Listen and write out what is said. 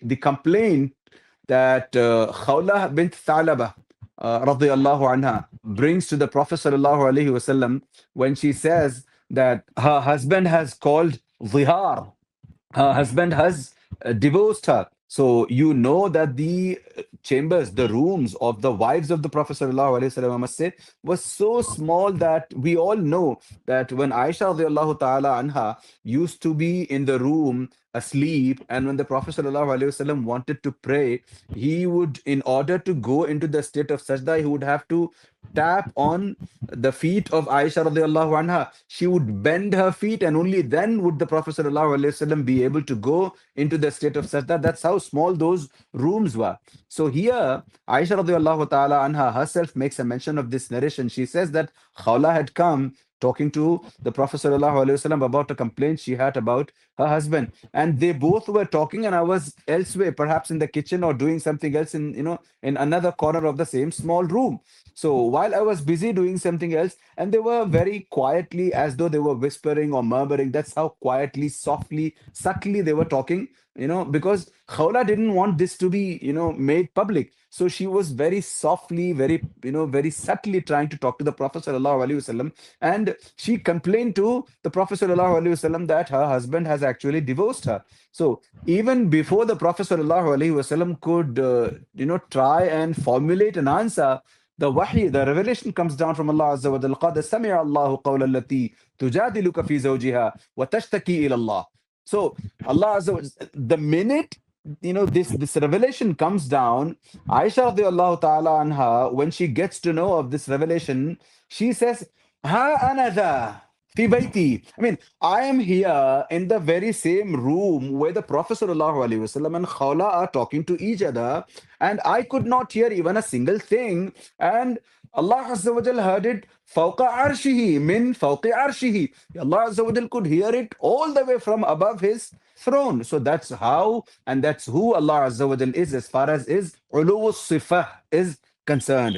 the complaint that Khawla bint Thalaba radiyallahu anha brings to the Prophet sallallahu alaihi wasallam when she says that her husband has called zihar, her husband has divorced her. So you know that the chambers, the rooms of the wives of the Prophet sallallahu alaihi wasallam, I must say, was so small that we all know that when Aisha radiallahu ta'ala anha used to be in the room asleep, and when the Prophet sallallahu alaihi wasallam wanted to pray, he would, in order to go into the state of sajda, he would have to tap on the feet of Aisha radiallahu anha. She would bend her feet, and only then would the Prophet sallallahu alaihi wasallam be able to go into the state of sajda. That's how small those rooms were. So here, Aisha radiallahu ta'ala anha herself makes a mention of this narration. She says that Khawla had come talking to the Prophet sallallahu alaihi wasallam about a complaint she had about her husband, and they both were talking, and I was elsewhere, perhaps in the kitchen or doing something else in, in another corner of the same small room. So while I was busy doing something else, and they were very quietly, as though they were whispering or murmuring. That's how quietly, softly, subtly they were talking, because Khawla didn't want this to be, made public. So she was very softly, very subtly trying to talk to the Prophet sallallahu alaihi wasallam, and she complained to the Prophet sallallahu alaihi wasallam that her husband has actually divorced her. So even before the Prophet sallallahu alaihi wasallam could, try and formulate an answer, the wahi, the revelation comes down from Allah Azza wa Jalla. قَدْ سَمِعَ اللَّهُ قَوْلَ الَّتِي تُجَادِلُكَ فِي زَوْجِهَا وَتَشْتَكِي إِلَى اللَّهِ. So Allah Azza wa Jalla, the minute this revelation comes down, Aisha radiallahu ta'ala anha, when she gets to know of this revelation, she says, Ha anadha fi bayti. I mean, I am here in the very same room where the Prophet sallallahu alaihi wasallam and Khawla are talking to each other, and I could not hear even a single thing. And Allah Azza wa Jal heard it fawqa arshihi, min fawqi arshihi. Allah Azza wa Jal could hear it all the way from above his throne. So that's how, and that's who Allah Azza wa Jal is as far as is ulu sifah is concerned.